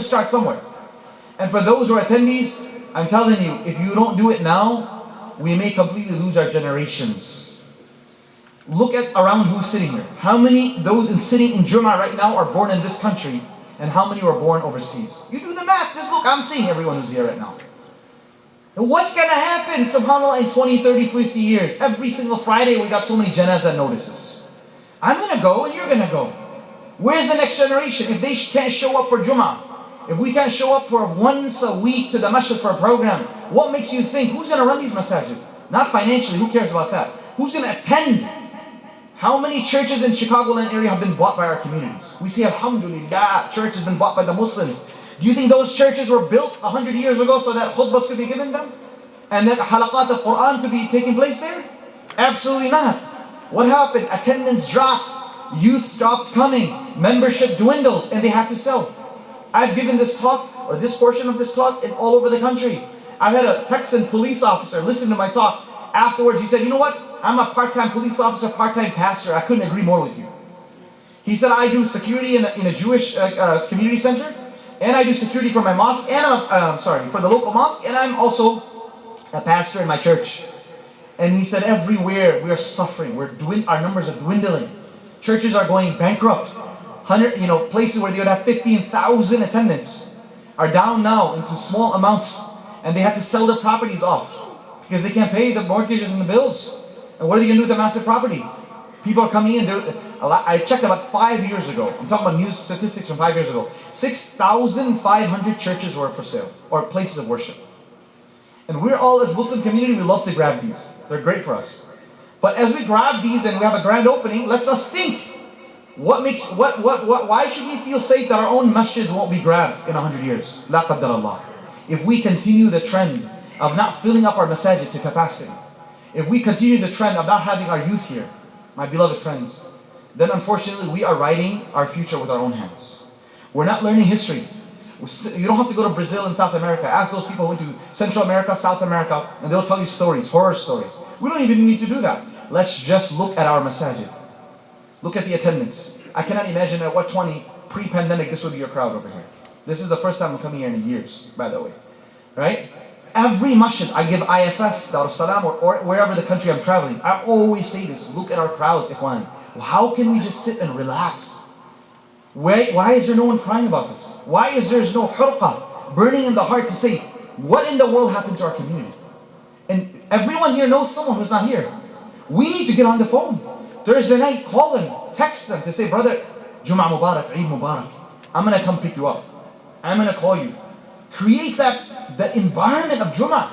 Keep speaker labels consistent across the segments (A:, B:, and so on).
A: start somewhere. And for those who are attendees, I'm telling you, if you don't do it now, we may completely lose our generations. Look at around who's sitting here. How many sitting in Jummah right now are born in this country, and how many were born overseas? You do the math. Just look, I'm seeing everyone who's here right now. And what's going to happen, subhanAllah, in 20, 30, 50 years? Every single Friday we got so many janazah notices. I'm going to go and you're going to go. Where's the next generation? If they can't show up for Jummah, if we can't show up for once a week to the Masjid for a program, what makes you think, who's going to run these masajid? Not financially, who cares about that? Who's going to attend? How many churches in Chicagoland area have been bought by our communities? We say, alhamdulillah, church has been bought by the Muslims. Do you think those churches were built 100 years ago so that khutbahs could be given them? And that halaqat of Quran could be taking place there? Absolutely not. What happened? Attendance dropped. Youth stopped coming. Membership dwindled and they had to sell. I've given this talk, or this portion of this talk, all over the country. I've had a Texan police officer listen to my talk. Afterwards, he said, you know what? I'm a part-time police officer, part-time pastor. I couldn't agree more with you. He said, I do security in a Jewish community center, and I do security for my mosque, and for the local mosque, and I'm also a pastor in my church. And he said, everywhere we are suffering. Our numbers are dwindling. Churches are going bankrupt. Places where they would have 15,000 attendance are down now into small amounts, and they have to sell their properties off because they can't pay the mortgages and the bills. And what are they going to do with the massive property? People are coming in. I checked about 5 years ago. I'm talking about news statistics from 5 years ago. 6,500 churches were for sale, or places of worship. And we're all, as Muslim community, we love to grab these. They're great for us. But as we grab these and we have a grand opening, let's us think. Why should we feel safe that our own masjids won't be grabbed in 100 years? La qaddar Allah. If we continue the trend of not filling up our masajid to capacity, if we continue the trend of not having our youth here, my beloved friends, then unfortunately we are writing our future with our own hands. We're not learning history. You don't have to go to Brazil and South America. Ask those people who went to Central America, South America, and they'll tell you stories, horror stories. We don't even need to do that. Let's just look at our masajid. Look at the attendance. I cannot imagine at what 20 pre-pandemic this would be your crowd over here. This is the first time I'm coming here in years, by the way. Right? Every masjid, I give IFS, Dar es Salaam, or wherever the country I'm traveling, I always say this, look at our crowds, ikhwan. How can we just sit and relax? Why is there no one crying about this? Why is there no hurqa burning in the heart to say, what in the world happened to our community? And everyone here knows someone who's not here. We need to get on the phone. Thursday night, call them, text them to say, brother, Jum'ah Mubarak, Eid Mubarak. I'm going to come pick you up. I'm going to call you. Create that environment of Jum'ah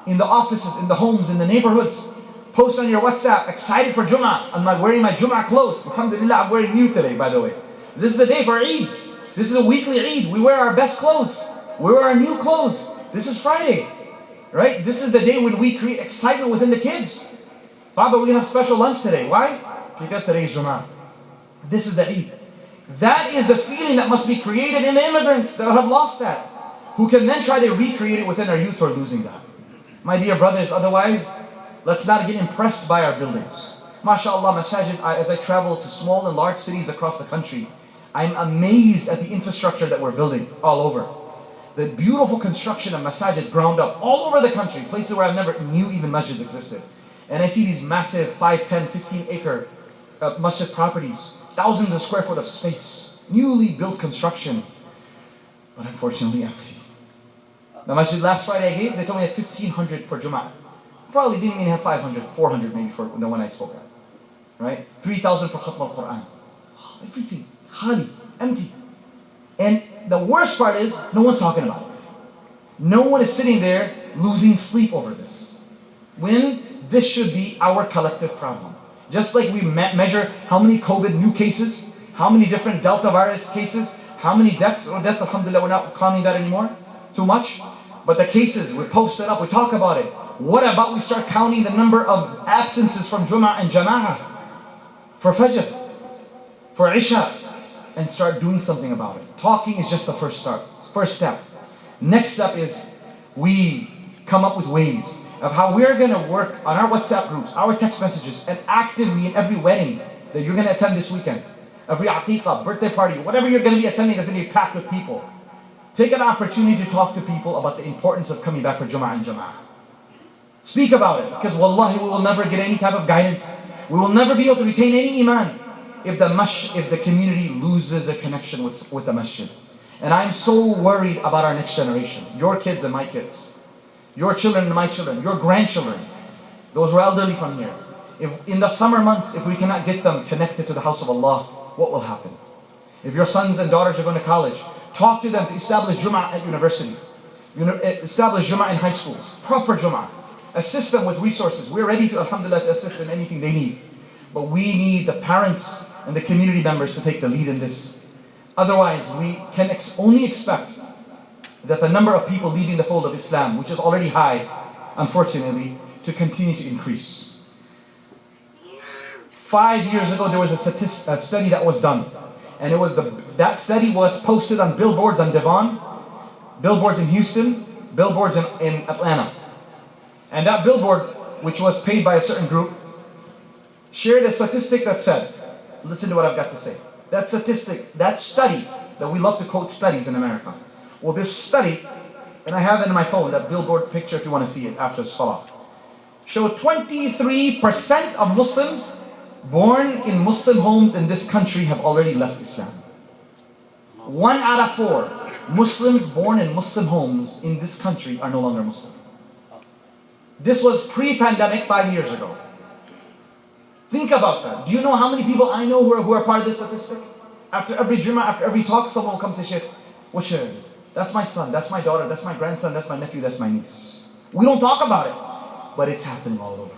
A: in the offices, in the homes, in the neighborhoods. Post on your WhatsApp, excited for Jum'ah. I'm wearing my Jum'ah clothes. Alhamdulillah, I'm wearing new today, by the way. This is the day for Eid. This is a weekly Eid. We wear our best clothes. We wear our new clothes. This is Friday, right? This is the day when we create excitement within the kids. Baba, we're going to have special lunch today. Why? Because today is Jum'ah. This is the Eid. That is the feeling that must be created in the immigrants that have lost that, who can then try to recreate it within our youth who are losing that. My dear brothers, otherwise, let's not get impressed by our buildings. MashaAllah, masajid, as I travel to small and large cities across the country, I'm amazed at the infrastructure that we're building all over. The beautiful construction of masajid ground up all over the country, places where I never knew even masjids existed. And I see these massive 5, 10, 15 acre masjid properties, thousands of square foot of space, newly built construction, but unfortunately empty. The masjid last Friday I gave, they told me I had 1,500 for Jum'ah. Probably didn't even have 500, 400 maybe for the one I spoke at. Right? 3,000 for Khatm al-Quran. Everything, khali, empty. And the worst part is, no one's talking about it. No one is sitting there losing sleep over this. When this should be our collective problem. Just like we measure how many COVID new cases, how many different Delta virus cases, how many deaths, alhamdulillah, we're not counting that anymore, too much. But the cases, we post it up, we talk about it. What about we start counting the number of absences from Jum'ah and Jama'ah, for Fajr, for Isha, and start doing something about it. Talking is just the first step. Next step is we come up with ways of how we're going to work on our WhatsApp groups, our text messages, and actively in every wedding that you're going to attend this weekend, every aqiqah, birthday party, whatever you're going to be attending is going to be packed with people. Take an opportunity to talk to people about the importance of coming back for Jum'ah and Jama'ah. Speak about it, because wallahi we will never get any type of guidance. We will never be able to retain any iman if the community loses a connection with the masjid. And I'm so worried about our next generation, your kids and my kids, your children and my children, your grandchildren, those who are elderly from here. If in the summer months, if we cannot get them connected to the house of Allah, what will happen? If your sons and daughters are going to college, talk to them to establish Jum'ah at university, establish Jum'ah in high schools, proper Jum'ah. Assist them with resources. We're ready to, alhamdulillah, to assist in anything they need. But we need the parents and the community members to take the lead in this. Otherwise, we can only expect that the number of people leaving the fold of Islam, which is already high, unfortunately, to continue to increase. 5 years ago, there was a study that was done. And that study was posted on billboards on Devon, billboards in Houston, billboards in Atlanta. And that billboard, which was paid by a certain group, shared a statistic that said, listen to what I've got to say. That statistic, that study, that we love to quote studies in America. Well, this study, and I have it in my phone, that billboard picture if you want to see it after Salah, showed 23% of Muslims born in Muslim homes in this country have already left Islam. 1 out of 4 Muslims born in Muslim homes in this country are no longer Muslim. This was pre-pandemic 5 years ago. Think about that. Do you know how many people I know who are part of this statistic? After every Jummah, after every talk, someone will come say, Sheikh, what's your name? That's my son, that's my daughter, that's my grandson, that's my nephew, that's my niece. We don't talk about it, but it's happening all over.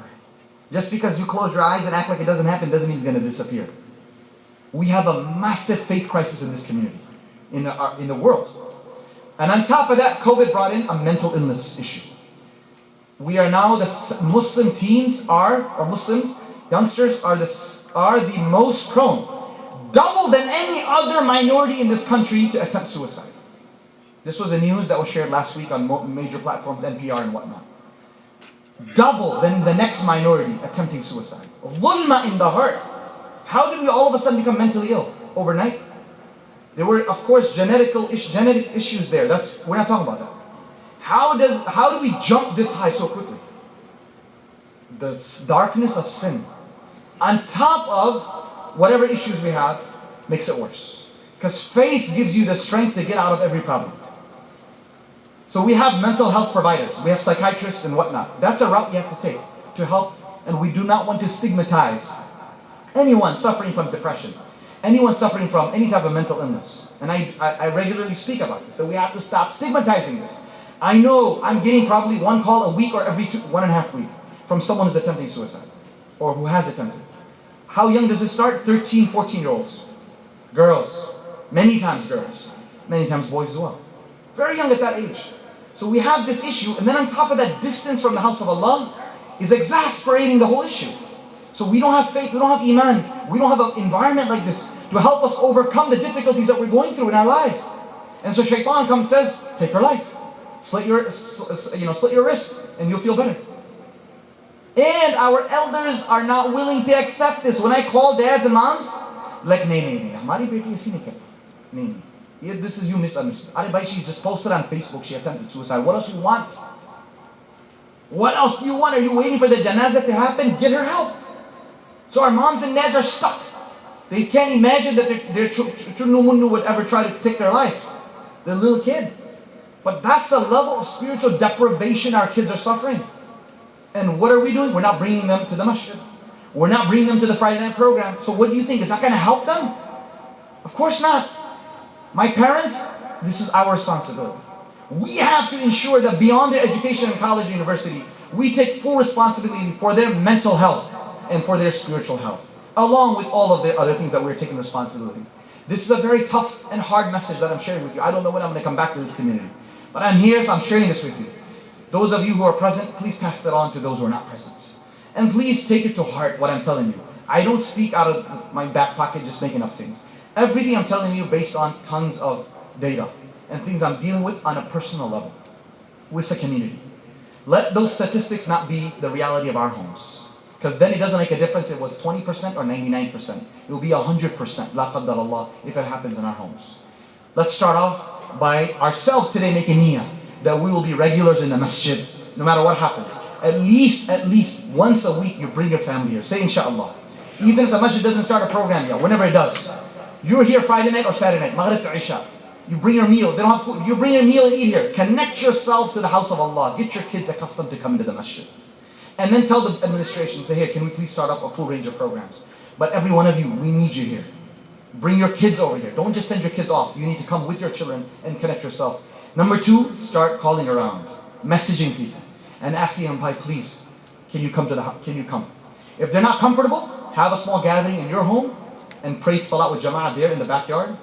A: Just because you close your eyes and act like it doesn't happen doesn't mean it's going to disappear. We have a massive faith crisis in this community, in the world. And on top of that, COVID brought in a mental illness issue. We are now, the Muslim teens or Muslims, youngsters are the most prone, double than any other minority in this country, to attempt suicide. This was a news that was shared last week on major platforms, NPR and whatnot. Double than the next minority attempting suicide. Dhulma in the heart. How did we all of a sudden become mentally ill overnight? There were, of course, genetic issues there. We're not talking about that. How do we jump this high so quickly? The darkness of sin, on top of whatever issues we have, makes it worse. Because faith gives you the strength to get out of every problem. So we have mental health providers, we have psychiatrists and whatnot. That's a route you have to take to help, and we do not want to stigmatize anyone suffering from depression, anyone suffering from any type of mental illness. And I regularly speak about this, that we have to stop stigmatizing this. I know I'm getting probably one call a week or every 1.5 weeks from someone who's attempting suicide, or who has attempted. How young does it start? 13, 14-year-olds. Girls, many times girls, many times boys as well. Very young at that age. So we have this issue, and then on top of that, distance from the house of Allah is exasperating the whole issue. So we don't have faith, we don't have iman, we don't have an environment like this to help us overcome the difficulties that we're going through in our lives. And so shaitan comes and says, take your life, slit your wrist, and you'll feel better. And our elders are not willing to accept this. When I call dads and moms, like, nahi, hamari beti aisi nahi karti. Nahi. This is you misunderstood. Bhai, she just posted on Facebook, she attempted suicide. What else do you want? What else do you want? Are you waiting for the janazah to happen? Get her help. So our moms and dads are stuck. They can't imagine that their children would ever try to take their life. The little kid. But that's the level of spiritual deprivation our kids are suffering. And what are we doing? We're not bringing them to the masjid. We're not bringing them to the Friday night program. So what do you think? Is that going to help them? Of course not. My parents, this is our responsibility. We have to ensure that beyond their education in college and university, we take full responsibility for their mental health and for their spiritual health, along with all of the other things that we're taking responsibility. This is a very tough and hard message that I'm sharing with you. I don't know when I'm going to come back to this community. But I'm here, so I'm sharing this with you. Those of you who are present, please pass that on to those who are not present. And please take it to heart what I'm telling you. I don't speak out of my back pocket just making up things. Everything I'm telling you based on tons of data and things I'm dealing with on a personal level with the community. Let those statistics not be the reality of our homes. Because then it doesn't make a difference if it was 20% or 99%. It will be 100%, la qaddar Allah, if it happens in our homes. Let's start off by ourselves today making niyyah that we will be regulars in the masjid, no matter what happens. At least once a week you bring your family here. Say inshallah. Even if the masjid doesn't start a program yet, whenever it does. You're here Friday night or Saturday night, Maghrib to Isha. You bring your meal, they don't have food. You bring your meal and eat here. Connect yourself to the house of Allah. Get your kids accustomed to coming to the masjid. And then tell the administration, say, hey, can we please start up a full range of programs? But every one of you, we need you here. Bring your kids over here. Don't just send your kids off. You need to come with your children and connect yourself. Number 2, start calling around, messaging people, and asking them, please, can you come? If they're not comfortable, have a small gathering in your home and pray salat with jama'ah there in the backyard.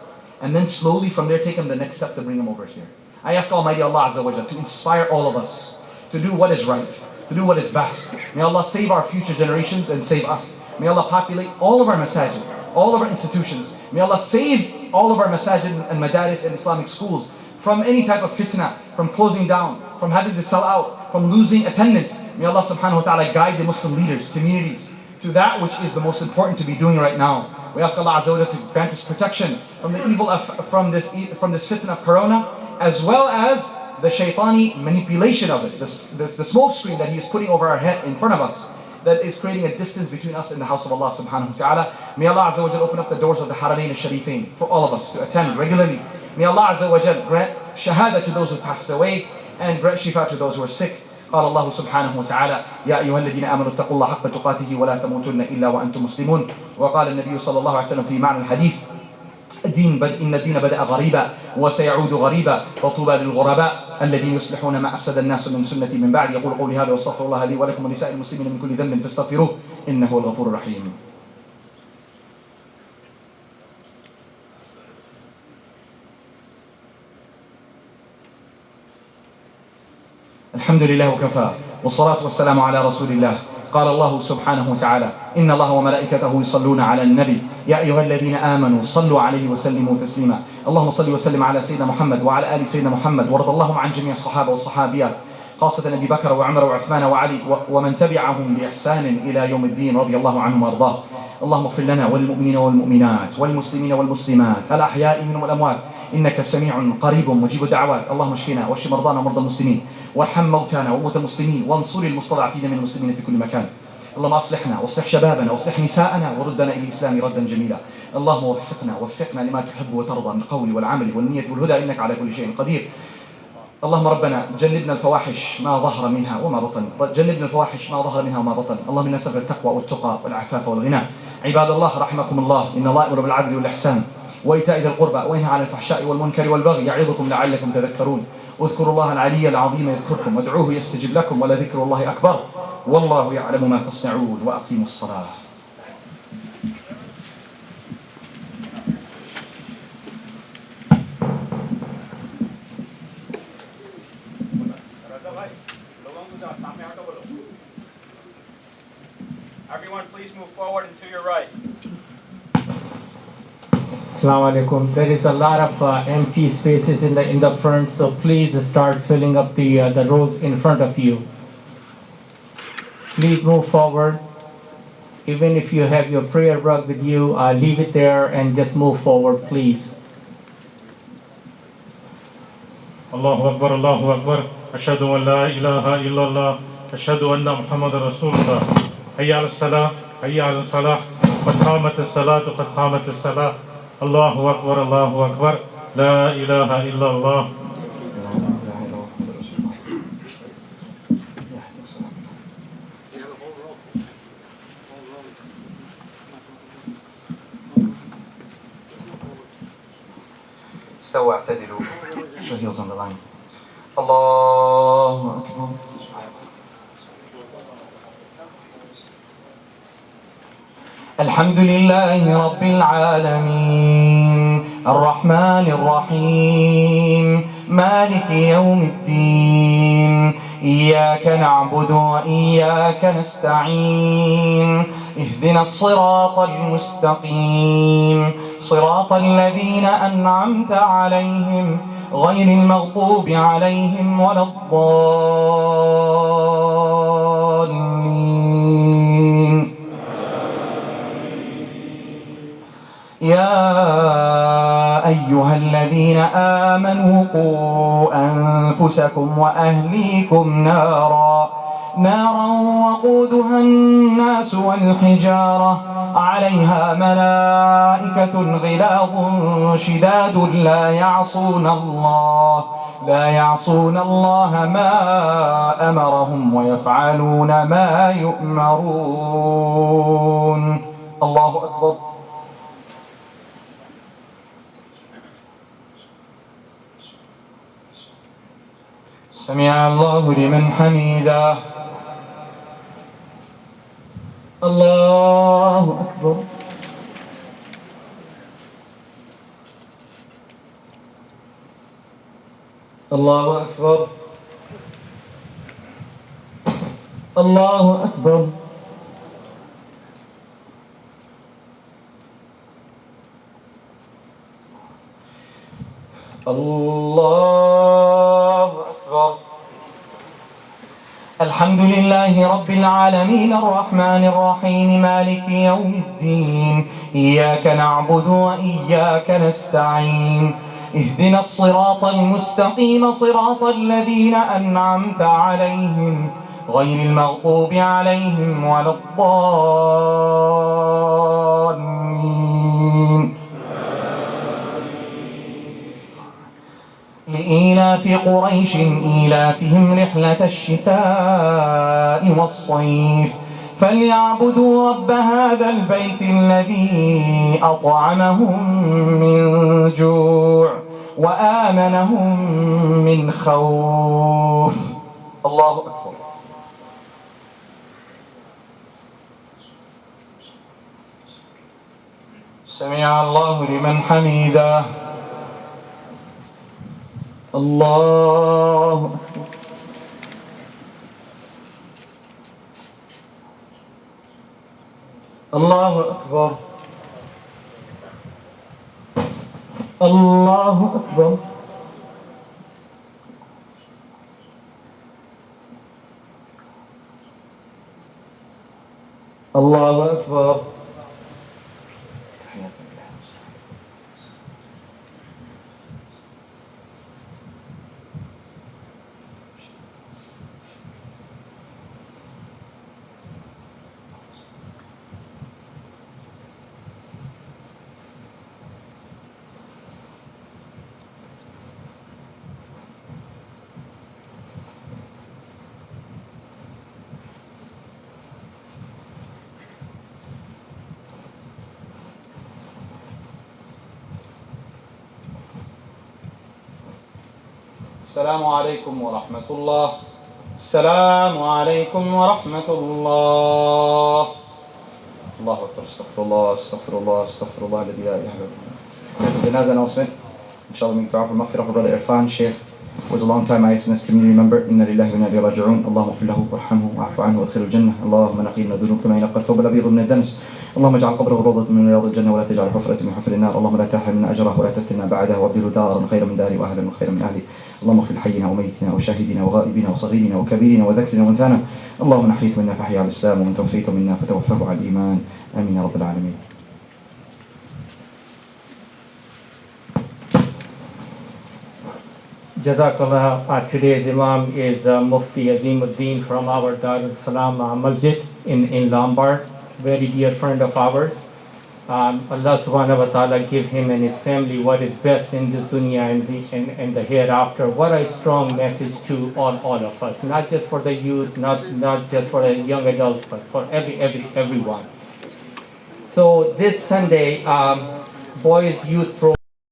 A: And then slowly from there, take them the next step to bring them over here. I ask Almighty Allah Azza wa Jal to inspire all of us to do what is right, to do what is best. May Allah save our future generations and save us. May Allah populate all of our masajid, all of our institutions. May Allah save all of our masajid and madaris and Islamic schools from any type of fitna, from closing down, from having to sell out, from losing attendance. May Allah subhanahu wa ta'ala guide the Muslim leaders, communities, to that which is the most important to be doing right now. We ask Allah Azza wa Jalla to grant us protection from the evil from this fitna of corona, as well as the shaitani manipulation of it, the smoke screen that he is putting over our head in front of us, that is creating a distance between us and the house of Allah subhanahu wa ta'ala. May Allah Azza wa Jalla open up the doors of the Haramain al-Sharifain for all of us to attend regularly. May Allah Azza wa Jalla grant shahada to those who passed away and grant shifa to those who are sick. قال الله سبحانه وتعالى يا أيها الذين آمنوا اتقوا الله حق تقاته ولا تموتن إلا وأنتم مسلمون. وقال النبي صلى الله عليه وسلم في معنى الحديث إن الدين بدأ غريبا وسيعود غريبا وطوبى للغرباء الذين يصلحون ما أفسد الناس من سنتي من بعد. يقول قولي هذا واستغفر الله لي ولكم ولسائر المسلمين من كل ذنب فاستغفروه إنه هو الغفور الرحيم. الحمد لله وكفى والصلاة والسلام على رسول الله. قال الله سبحانه وتعالى إن الله وملائكته يصلون على النبي يا أيها الذين آمنوا صلوا عليه وسلموا تسليما. اللهم صل وسلم على سيدنا محمد وعلى آل سيدنا محمد وارض اللهم عن جميع الصحابة والصحابيات خاصة أبي بكر وعمر وعثمان وعلي ومن تبعهم بإحسان إلى يوم الدين رضي الله عنهم وأرضاه. اللهم اغفر لنا والمؤمنين والمؤمنات والمسلمين والمسلمات الأحياء منهم والأموات إنك سميع قريب مجيب الدعوات. اللهم اشفنا واشف مرضانا ومرضى المسلمين وارحم موتانا وموتى المسلمين وانصر المستضعفين من المسلمين في كل مكان. اللهم اصلحنا واصلح شبابنا واصلح نساءنا وردنا الى الاسلام ردا جميلا. اللهم وفقنا لما تحب وترضى من القول والعمل والنية والهدى انك على كل شيء قدير. اللهم ربنا جنبنا الفواحش ما ظهر منها وما بطن، اللهم انا نسألك التقوى والتقى والعفاف والغنى. عباد الله رحمكم الله، ان الله يأمر بالعدل والاحسان وايتاء ذي القربى وينهى عن الفحشاء والمنكر والبغي يعظكم لعلكم تذكرون. اذكروا الله العلي العظيم يذكركم وادعوه يستجب لكم ولذكر الله أكبر والله يعلم ما تصنعون وأقيموا الصلاة.
B: Everyone please move forward and to your right.
C: Assalamu alaikum. There is a lot of empty spaces in the front, so please start filling up the rows in front of you. Please move forward. Even if you have your prayer rug with you, leave it there and just move forward, please.
D: Allahu Akbar, Allahu Akbar. Ashhadu an la ilaha illallah. Ashhadu anna Muhammadan Rasulullah. Hayya al-salah, hayya al-falah. Qad qamat as-salatu, qad qamat as-salah. Allahu Akbar, Allahu Akbar. La ilaha illallah.
A: استووا اعتدلوا. Show heels on the line. Allahu Akbar. الحمد لله رب العالمين الرحمن الرحيم مالك يوم الدين إياك نعبد وإياك نستعين اهدنا الصراط المستقيم صراط الذين أنعمت عليهم غير المغضوب عليهم ولا الضالين. يا أيها أيها الذين آمنوا قوا أنفسكم وأهليكم نارا وقودها الناس والحجارة عليها ملائكة غلاظ شداد لا يعصون الله ما أمرهم ويفعلون ما يؤمرون. الله أكبر. سمع الله لمن حمده. الله أكبر. الله أكبر. الله أكبر. الله أكبر. الحمد لله رب العالمين الرحمن الرحيم مالك يوم الدين إياك نعبد وإياك نستعين اهدنا الصراط المستقيم صراط الذين أنعمت عليهم غير المغضوب عليهم ولا الضالين. لإيلاف قريش إيلافهم رحلة الشتاء والصيف فليعبدوا رب هذا البيت الذي أطعمهم من جوع وآمنهم من خوف. الله أكبر. سمع الله لمن حمده. الله أكبر. الله أكبر. الله أكبر. الله أكبر. السلام عليكم ورحمة الله. السلام عليكم ورحمة الله. الله أكبر. استغفر الله استغفر الله استغفر الله الذي لا إله إلا هو. Janaza announcement. Inshallah, we pray for maghfirah for Brother Irfan, Sheikh, who was a long time ISNS community member. Inna lillahi wa inna ilayhi raji'un. Allahumma ighfir lahu warhamhu wa'fu anhu وادخله الجنة. اللهم نقي من الذنوب كما ينقى الثوب الأبيض من الدنس. اللهم اجعل قبره روضة من رياض الجنة ولا تجعل حفرة من حفر النار. اللهم لا تحرمنا أجره ولا تفتنا بعده وابدله دارا خيرا من داري وأهلا خيرا من أهلي. اللهم اغفر حينا وميتنا وشاهدنا وغائبنا وصغيرنا وكبيرنا وذكرنا وانثانا. اللهم نحيت منا فحي على الإسلام ومن توفيت منا فتوفه على الإيمان. آمين يا رب العالمين.
C: Jazakallah. Today's Imam is Mufti Azeem from our Darul Salam Masjid in Lombard, very dear friend of ours. Allah subhanahu wa ta'ala give him and his family what is best in this dunya and the hereafter. What a strong message to all of us, not just for the youth, not just for the young adults, but for everyone. So this Sunday, boys youth program